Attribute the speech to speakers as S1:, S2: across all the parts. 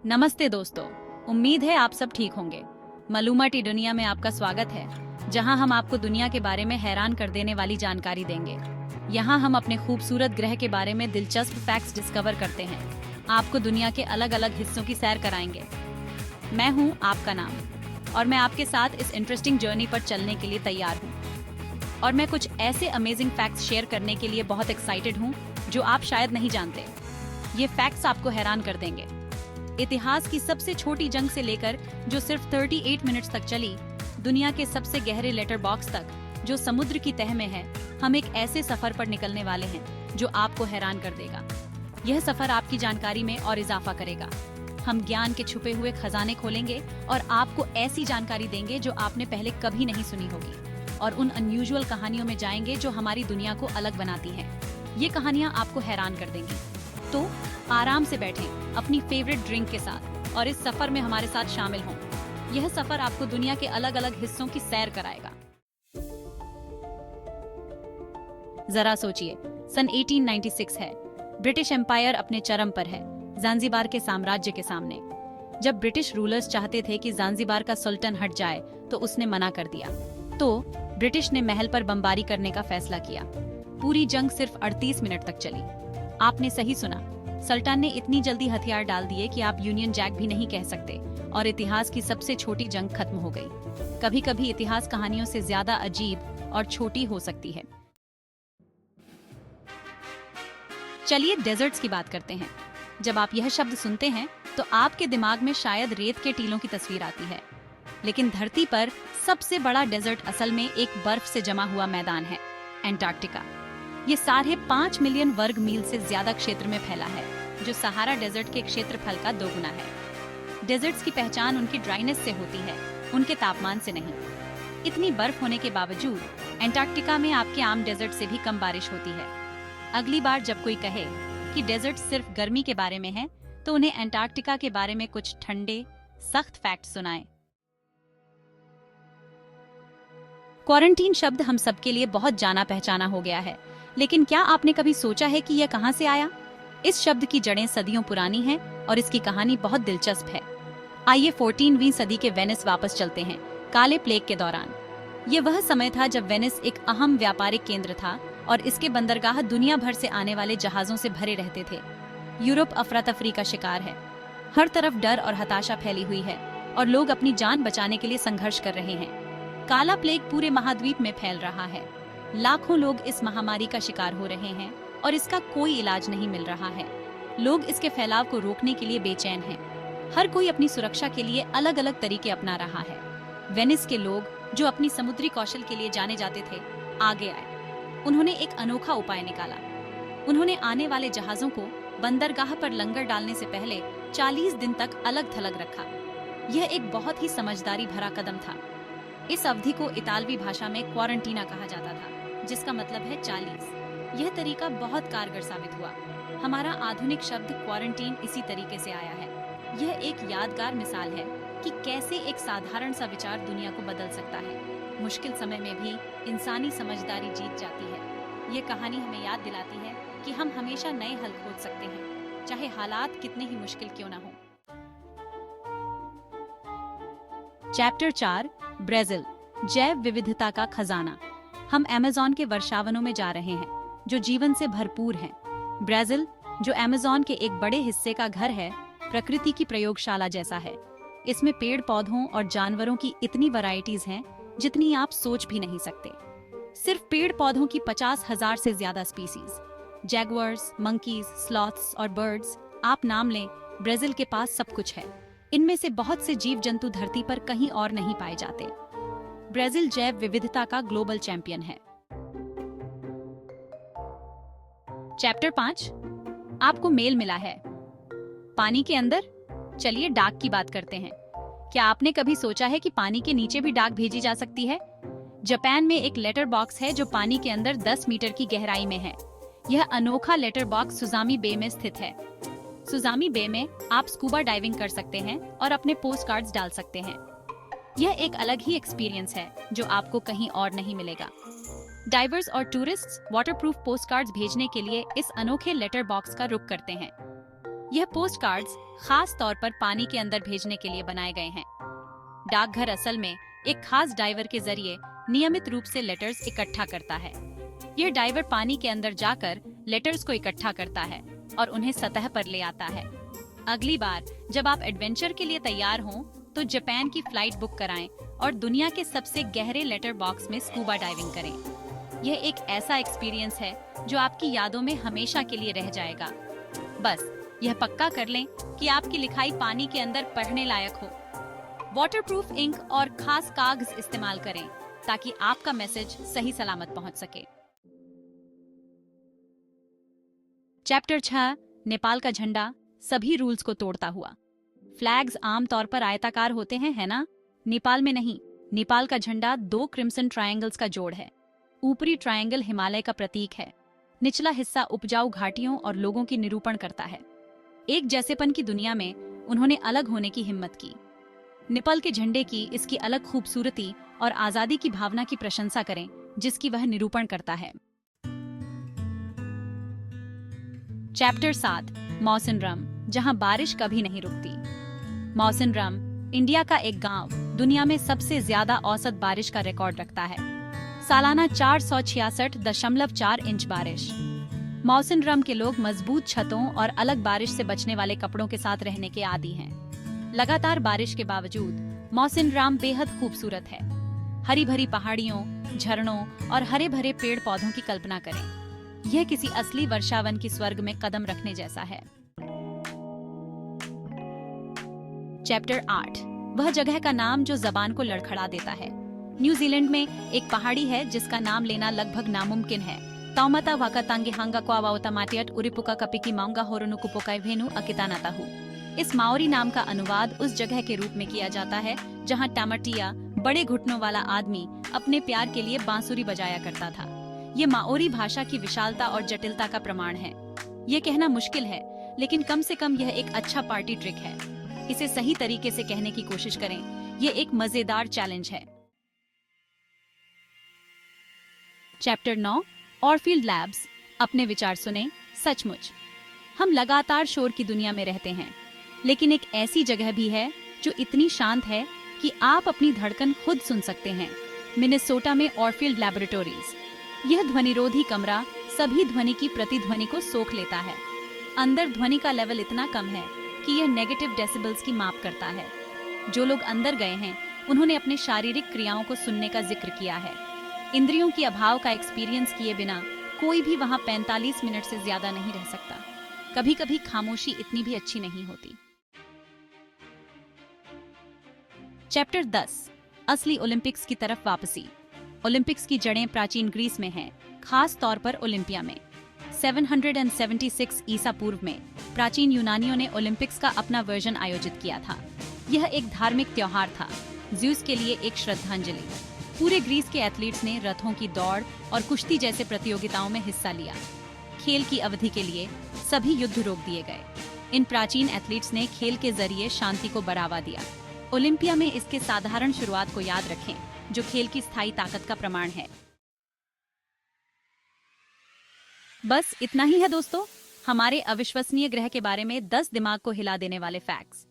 S1: नमस्ते दोस्तों, उम्मीद है आप सब ठीक होंगे। मालूमात दुनिया में आपका स्वागत है, जहां हम आपको दुनिया के बारे में हैरान कर देने वाली जानकारी देंगे। यहां हम अपने खूबसूरत ग्रह के बारे में दिलचस्प फैक्ट्स डिस्कवर करते हैं, आपको दुनिया के अलग अलग हिस्सों की सैर कराएंगे। मैं हूं आपका नाम और मैं आपके साथ इस इंटरेस्टिंग जर्नी पर चलने के लिए तैयार हूं। और मैं कुछ ऐसे अमेजिंग फैक्ट्स शेयर करने के लिए बहुत एक्साइटेड हूं जो आप शायद नहीं जानते। ये फैक्ट्स आपको हैरान कर देंगे। इतिहास की सबसे छोटी जंग से लेकर जो सिर्फ 38 मिनट्स तक चली, दुनिया के सबसे गहरे लेटर बॉक्स तक जो समुद्र की तह में है, हम एक ऐसे सफर पर निकलने वाले हैं जो आपको हैरान कर देगा। यह सफर आपकी जानकारी में और इजाफा करेगा। हम ज्ञान के छुपे हुए खजाने खोलेंगे और आपको ऐसी जानकारी देंगे जो आपने पहले कभी नहीं सुनी होगी, और उन अनयूजुअल कहानियों में जाएंगे जो हमारी दुनिया को अलग बनाती हैं। ये कहानियां आपको हैरान कर देंगी। तो आराम से बैठें अपनी फेवरेट ड्रिंक के साथ और इस सफर में हमारे साथ शामिल हों। यह सफर आपको दुनिया के अलग अलग हिस्सों की सैर कराएगा। जरा सोचिए, सन 1896 है। ब्रिटिश एम्पायर अपने चरम पर है, ज़ांज़ीबार के साम्राज्य के सामने। जब ब्रिटिश रूलर्स चाहते थे कि ज़ांज़ीबार का सुल्तान हट जाए, तो उसने मना कर दिया। तो ब्रिटिश ने महल पर बमबारी करने का फैसला किया। पूरी जंग सिर्फ 38 मिनट तक चली। आपने सही सुना, सुल्तान ने इतनी जल्दी हथियार डाल दिए कि आप यूनियन जैक भी नहीं कह सकते, और इतिहास की सबसे छोटी जंग खत्म हो गई। कभी कभी इतिहास कहानियों से ज्यादा अजीब और छोटी हो सकती है। चलिए डेजर्ट्स की बात करते हैं। जब आप यह शब्द सुनते हैं तो आपके दिमाग में शायद रेत के टीलों की तस्वीर आती है, लेकिन धरती पर सबसे बड़ा डेजर्ट असल में एक बर्फ से जमा हुआ मैदान है, एंटार्क्टिका। ये 5.5 मिलियन वर्ग मील से ज्यादा क्षेत्र में फैला है, जो सहारा डेजर्ट के क्षेत्रफल का दोगुना है। डेजर्ट्स की पहचान उनकी ड्राइनेस से होती है, उनके तापमान से नहीं। इतनी बर्फ होने के बावजूद एंटार्क्टिका में आपके आम डेजर्ट से भी कम बारिश होती है। अगली बार जब कोई कहे कि डेजर्ट सिर्फ गर्मी के बारे में है, तो उन्हें एंटार्क्टिका के बारे में कुछ ठंडे, सख्त फैक्ट सुनाएं। क्वारंटीन शब्द हम सबके लिए बहुत जाना पहचाना हो गया है, लेकिन क्या आपने कभी सोचा है कि यह कहां से आया? इस शब्द की जड़ें सदियों पुरानी हैं और इसकी कहानी बहुत दिलचस्प है। आइए 14वीं सदी के वेनिस वापस चलते हैं, काले प्लेग के दौरान। ये वह समय था जब वेनिस एक अहम व्यापारिक केंद्र था और इसके बंदरगाह दुनिया भर से आने वाले जहाजों से भरे रहते थे। यूरोप अफरा तफरी का शिकार है। हर तरफ डर और हताशा फैली हुई है और लोग अपनी जान बचाने के लिए संघर्ष कर रहे हैं। काला प्लेग पूरे महाद्वीप में फैल रहा है। लाखों लोग इस महामारी का शिकार हो रहे हैं और इसका कोई इलाज नहीं मिल रहा है। लोग इसके फैलाव को रोकने के लिए बेचैन हैं। हर कोई अपनी सुरक्षा के लिए अलग अलग तरीके अपना रहा है। वेनिस के लोग, जो अपनी समुद्री कौशल के लिए जाने जाते थे, आगे आए। उन्होंने एक अनोखा उपाय निकाला। उन्होंने आने वाले जहाजों को बंदरगाह पर लंगर डालने से पहले 40 दिन तक अलग थलग रखा। यह एक बहुत ही समझदारी भरा कदम था। इस अवधि को इतालवी भाषा में क्वारंटीना कहा जाता था, जिसका मतलब है 40। यह तरीका बहुत कारगर साबित हुआ। हमारा आधुनिक शब्द क्वारंटीन इसी तरीके से आया है। यह एक यादगार मिसाल है कि कैसे एक साधारण सा विचार दुनिया को बदल सकता है। मुश्किल समय में भी इंसानी समझदारी जीत जाती है। ये कहानी हमें याद दिलाती है कि हम हमेशा नए हल खोज सकते हैं, चाहे हालात कितने ही मुश्किल क्यों ना हो। चैप्टर 4, ब्राजील, जैव विविधता का खजाना। हम अमेज़न के वर्षावनों में जा रहे हैं, जो जीवन से भरपूर हैं। ब्राजील, जो अमेज़न के एक बड़े हिस्से का घर है, प्रकृति की प्रयोगशाला जैसा है। इसमें पेड़ पौधों और जानवरों की इतनी वैरायटीज हैं जितनी आप सोच भी नहीं सकते। सिर्फ पेड़ पौधों की 50,000 से ज्यादा स्पीसीज, जैगुआर्स, मंकीज, स्लॉथ्स और बर्ड्स, आप नाम लें, ब्राजील के पास सब कुछ है। इनमें से बहुत से जीव जंतु धरती पर कहीं और नहीं पाए जाते। ब्राजील जैव विविधता का ग्लोबल चैंपियन है। चैप्टर 5, आपको मेल मिला है। पानी के अंदर? चलिए डाक की बात करते हैं। क्या आपने कभी सोचा है कि पानी के नीचे भी डाक भेजी जा सकती है? जापान में एक लेटर बॉक्स है जो पानी के अंदर 10 मीटर की गहराई में है। यह अनोखा लेटर बॉक्स सुजामी बे में स्थित है। सुजामी बे में आप स्कूबा डाइविंग कर सकते हैं और अपने पोस्ट कार्ड्स डाल सकते हैं। यह एक अलग ही एक्सपीरियंस है जो आपको कहीं और नहीं मिलेगा। डाइवर्स और टूरिस्ट्स वाटरप्रूफ पोस्ट कार्ड्स भेजने के लिए इस अनोखे लेटर बॉक्स का रुख करते हैं। यह पोस्ट कार्ड्स खास तौर पर पानी के अंदर भेजने के लिए बनाए गए हैं। डाकघर असल में एक खास डाइवर के जरिए नियमित रूप से लेटर्स इकट्ठा करता है। यह डाइवर पानी के अंदर जाकर लेटर्स को इकट्ठा करता है और उन्हें सतह पर ले आता है। अगली बार जब आप एडवेंचर के लिए तैयार हों, तो जापान की फ्लाइट बुक कराएं और दुनिया के सबसे गहरे लेटर बॉक्स में स्कूबा डाइविंग करें। यह एक ऐसा एक्सपीरियंस है जो आपकी यादों में हमेशा के लिए रह जाएगा। बस यह पक्का कर लें कि आपकी लिखाई पानी के अंदर पढ़ने लायक हो। वाटरप्रूफ इंक और खास कागज इस्तेमाल करें ताकि आपका मैसेज सही सलामत पहुंच सके। चैप्टर 6, नेपाल का झंडा सभी रूल्स को तोड़ता हुआ। फ्लैग्स आमतौर पर आयताकार होते हैं, है ना? नेपाल में नहीं। नेपाल का झंडा 2 क्रिम्सन ट्रायंगल्स का जोड़ है। ऊपरी ट्रायंगल हिमालय का प्रतीक है। निचला हिस्सा उपजाऊ घाटियों और लोगों की निरूपण करता है। एक जैसेपन की दुनिया में उन्होंने अलग होने की हिम्मत की। नेपाल के झंडे की इसकी अलग खूबसूरती और आजादी की भावना की प्रशंसा करें जिसकी वह निरूपण करता है। चैप्टर 7, मौसिनराम, जहां बारिश कभी नहीं रुकती। मौसिनराम इंडिया का एक गांव दुनिया में सबसे ज्यादा औसत बारिश का रिकॉर्ड रखता है। सालाना 466.4 इंच बारिश। मौसिनराम के लोग मजबूत छतों और अलग बारिश से बचने वाले कपड़ों के साथ रहने के आदी हैं। लगातार बारिश के बावजूद मौसिनराम बेहद खूबसूरत है। हरी भरी पहाड़ियों, झरनों और हरे भरे पेड़ पौधों की कल्पना करें। यह किसी असली वर्षावन की स्वर्ग में कदम रखने जैसा है। चैप्टर 8, वह जगह का नाम जो जबान को लड़खड़ा देता है। न्यूजीलैंड में एक पहाड़ी है जिसका नाम लेना लगभग नामुमकिन है। ताउमाता वाकातांगे हांगा क्वावाओता माटियट उरिपुका कपिकी मांगा होरुनुकुपोकाई वेनु अकितानाताहु। इस माओरी नाम का अनुवाद उस जगह के रूप में किया जाता है जहां टामटिया, बड़े घुटनों वाला आदमी, अपने प्यार के लिए बांसुरी बजाया करता था। ये माओरी भाषा की विशालता और जटिलता का प्रमाण है। ये कहना मुश्किल है, लेकिन कम से कम यह एक अच्छा पार्टी ट्रिक है। इसे सही तरीके से कहने की कोशिश करें। ये एक मजेदार चैलेंज है। चैप्टर 9, ऑरफील्ड लैब्स, अपने विचार सुने। सचमुच हम लगातार शोर की दुनिया में रहते हैं, लेकिन एक ऐसी जगह भी है जो इतनी शांत है कि आप अपनी धड़कन खुद सुन सकते हैं। मिनेसोटा में ऑरफील्ड लैबोरेटरीज। यह ध्वनिरोधी कमरा सभी ध्वनि की प्रतिध्वनि को सोख लेता है। अंदर ध्वनि का लेवल इतना कम है कि यह नेगेटिव डेसिबल्स की माप करता है। जो लोग अंदर गए हैं उन्होंने अपने शारीरिक क्रियाओं को सुनने का जिक्र किया है। इंद्रियों की अभाव का एक्सपीरियंस किए बिना कोई भी वहां 45 मिनट से ज्यादा नहीं रह सकता। कभी कभी खामोशी इतनी भी अच्छी नहीं होती। चैप्टर 10, असली ओलंपिक्स की तरफ वापसी। ओलंपिक्स की जड़ें प्राचीन ग्रीस में हैं, खास तौर पर ओलंपिया में। 776 ईसा पूर्व में प्राचीन यूनानियों ने ओलंपिक्स का अपना वर्जन आयोजित किया था। यह एक धार्मिक त्योहार था, ज़्यूस के लिए एक श्रद्धांजलि। पूरे ग्रीस के एथलीट्स ने रथों की दौड़ और कुश्ती जैसे प्रतियोगिताओं में हिस्सा लिया। खेल की अवधि के लिए सभी युद्ध रोक दिए गए। इन प्राचीन एथलीट्स ने खेल के जरिए शांति को बढ़ावा दिया। ओलंपिया में इसके साधारण शुरुआत को याद रखें, जो खेल की स्थायी ताकत का प्रमाण है। बस इतना ही है दोस्तों, हमारे अविश्वसनीय ग्रह के बारे में 10 दिमाग को हिला देने वाले फैक्ट्स।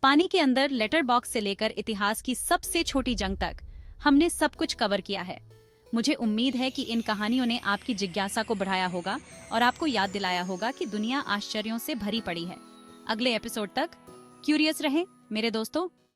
S1: पानी के अंदर लेटर बॉक्स से लेकर इतिहास की सबसे छोटी जंग तक हमने सब कुछ कवर किया है। मुझे उम्मीद है कि इन कहानियों ने आपकी जिज्ञासा को बढ़ाया होगा और आपको याद दिलाया होगा कि दुनिया आश्चर्यों से भरी पड़ी है। अगले एपिसोड तक क्यूरियस रहें मेरे दोस्तों।